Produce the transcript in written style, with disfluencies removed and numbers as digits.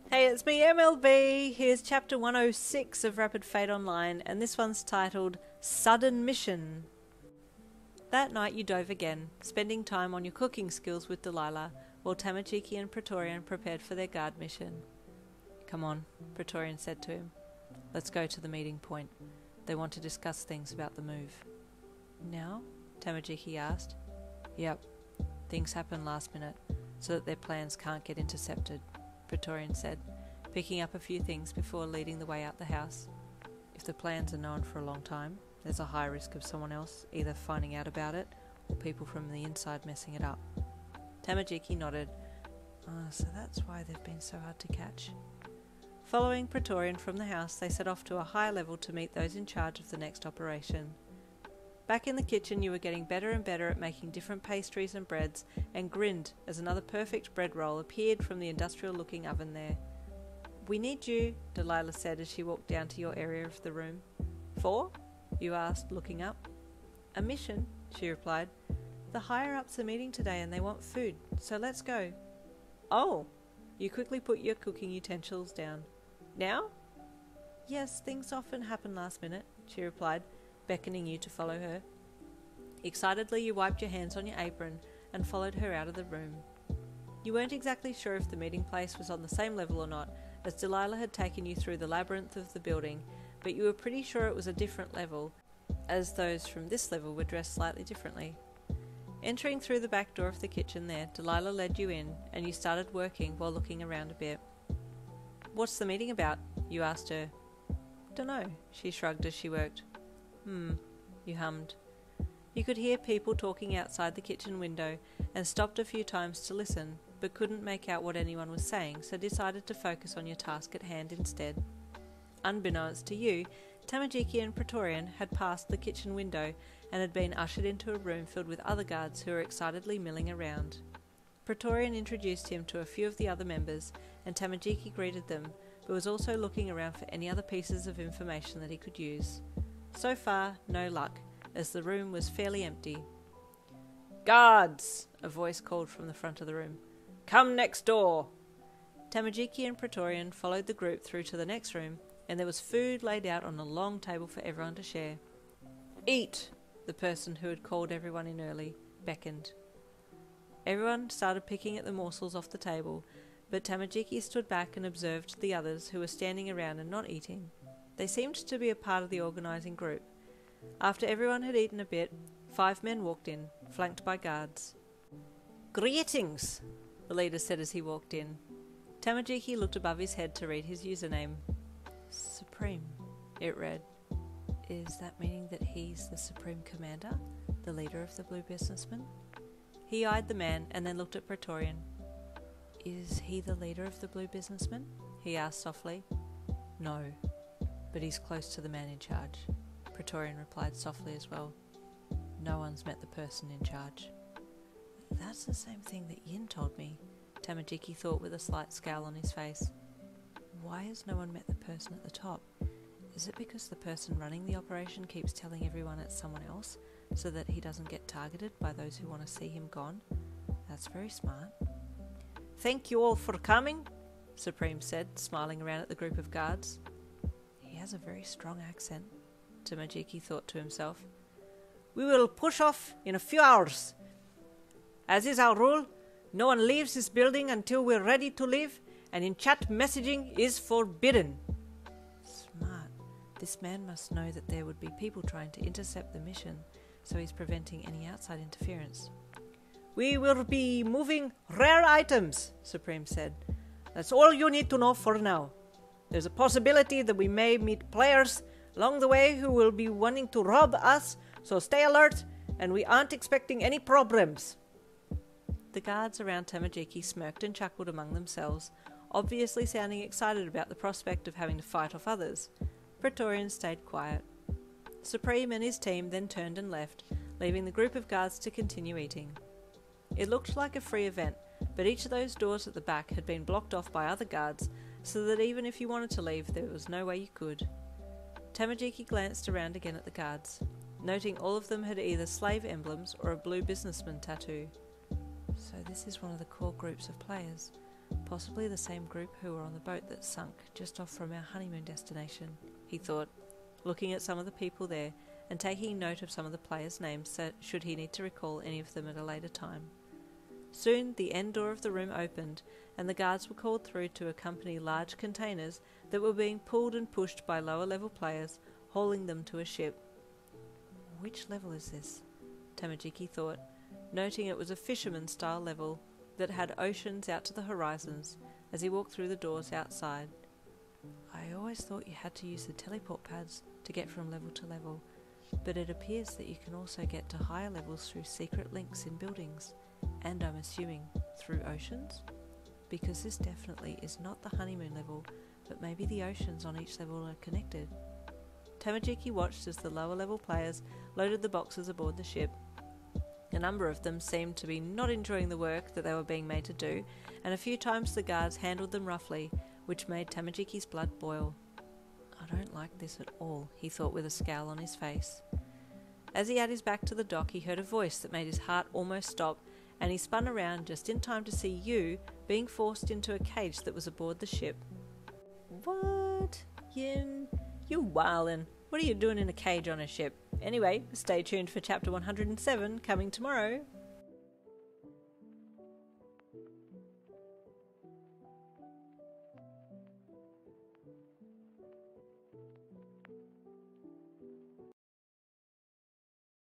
Hey, it's me, MLB. Here's chapter 106 of Rapid Fate Online, and this one's titled Sudden Mission. That night you dove again, spending time on your cooking skills with Delilah, while Tamajiki and Praetorian prepared for their guard mission. Come on, Praetorian said to him. Let's go to the meeting point. They want to discuss things about the move. Now? Tamajiki asked. Yep. Things happen last minute, so that their plans can't get intercepted, Praetorian said, picking up a few things before leading the way out the house. If the plans are known for a long time, there's a high risk of someone else either finding out about it or people from the inside messing it up. Tamajiki nodded. So that's why they've been so hard to catch. Following Praetorian from the house, they set off to a higher level to meet those in charge of the next operation. Back in the kitchen, you were getting better and better at making different pastries and breads, and grinned as another perfect bread roll appeared from the industrial-looking oven there. We need you, Delilah said as she walked down to your area of the room. For? You asked, looking up. A mission, she replied. The higher-ups are meeting today and they want food, so let's go. Oh! You quickly put your cooking utensils down. Now? Yes, things often happen last minute, she replied, beckoning you to follow her. Excitedly you wiped your hands on your apron and followed her out of the room. You weren't exactly sure if the meeting place was on the same level or not, as Delilah had taken you through the labyrinth of the building, but you were pretty sure it was a different level, as those from this level were dressed slightly differently. Entering through the back door of the kitchen there, Delilah led you in, and you started working while looking around a bit. What's the meeting about? You asked her. Dunno, she shrugged as she worked. You hummed. You could hear people talking outside the kitchen window and stopped a few times to listen, but couldn't make out what anyone was saying, so decided to focus on your task at hand instead. Unbeknownst to you, Tamajiki and Praetorian had passed the kitchen window and had been ushered into a room filled with other guards who were excitedly milling around. Praetorian introduced him to a few of the other members, and Tamajiki greeted them, but was also looking around for any other pieces of information that he could use. So far, no luck, as the room was fairly empty. Guards! A voice called from the front of the room. Come next door! Tamajiki and Praetorian followed the group through to the next room, and there was food laid out on a long table for everyone to share. Eat! The person who had called everyone in early beckoned. Everyone started picking at the morsels off the table, but Tamajiki stood back and observed the others who were standing around and not eating. They seemed to be a part of the organising group. After everyone had eaten a bit, 5 men walked in, flanked by guards. Greetings, the leader said as he walked in. Tamajiki looked above his head to read his username. Supreme, it read. Is that meaning that he's the Supreme Commander, the leader of the Blue Businessmen? He eyed the man and then looked at Praetorian. Is he the leader of the Blue Businessmen? He asked softly. No, but he's close to the man in charge, Praetorian replied softly as well. No one's met the person in charge. That's the same thing that Yin told me, Tamajiki thought with a slight scowl on his face. Why has no one met the person at the top? Is it because the person running the operation keeps telling everyone it's someone else, so that he doesn't get targeted by those who want to see him gone? That's very smart. Thank you all for coming, Supreme said, smiling around at the group of guards. He has a very strong accent, Tamajiki thought to himself. We will push off in a few hours. As is our rule, no one leaves this building until we're ready to leave, and in chat messaging is forbidden. Smart. This man must know that there would be people trying to intercept the mission, so he's preventing any outside interference. We will be moving rare items, Supreme said. That's all you need to know for now. There's a possibility that we may meet players along the way who will be wanting to rob us, so stay alert, and we aren't expecting any problems. The guards around Tamajiki smirked and chuckled among themselves, obviously sounding excited about the prospect of having to fight off others. Praetorian stayed quiet. Supreme and his team then turned and left, leaving the group of guards to continue eating. It looked like a free event, but each of those doors at the back had been blocked off by other guards, so that even if you wanted to leave, there was no way you could. Tamajiki glanced around again at the guards, noting all of them had either slave emblems or a blue businessman tattoo. So this is one of the core groups of players. Possibly the same group who were on the boat that sunk just off from our honeymoon destination, he thought, looking at some of the people there and taking note of some of the players' names should he need to recall any of them at a later time. Soon the end door of the room opened, and the guards were called through to accompany large containers that were being pulled and pushed by lower-level players, hauling them to a ship. Which level is this? Tamajiki thought, noting it was a fisherman-style level that had oceans out to the horizons as he walked through the doors outside. I always thought you had to use the teleport pads to get from level to level, but it appears that you can also get to higher levels through secret links in buildings, and I'm assuming through oceans? Because this definitely is not the honeymoon level, but maybe the oceans on each level are connected. Tamajiki watched as the lower level players loaded the boxes aboard the ship. A number of them seemed to be not enjoying the work that they were being made to do, and a few times the guards handled them roughly, which made Tamajiki's blood boil. I don't like this at all, he thought with a scowl on his face. As he had his back to the dock, he heard a voice that made his heart almost stop, and he spun around just in time to see you being forced into a cage that was aboard the ship. What? You wildin'. What are you doing in a cage on a ship? Anyway, stay tuned for chapter 107 coming tomorrow.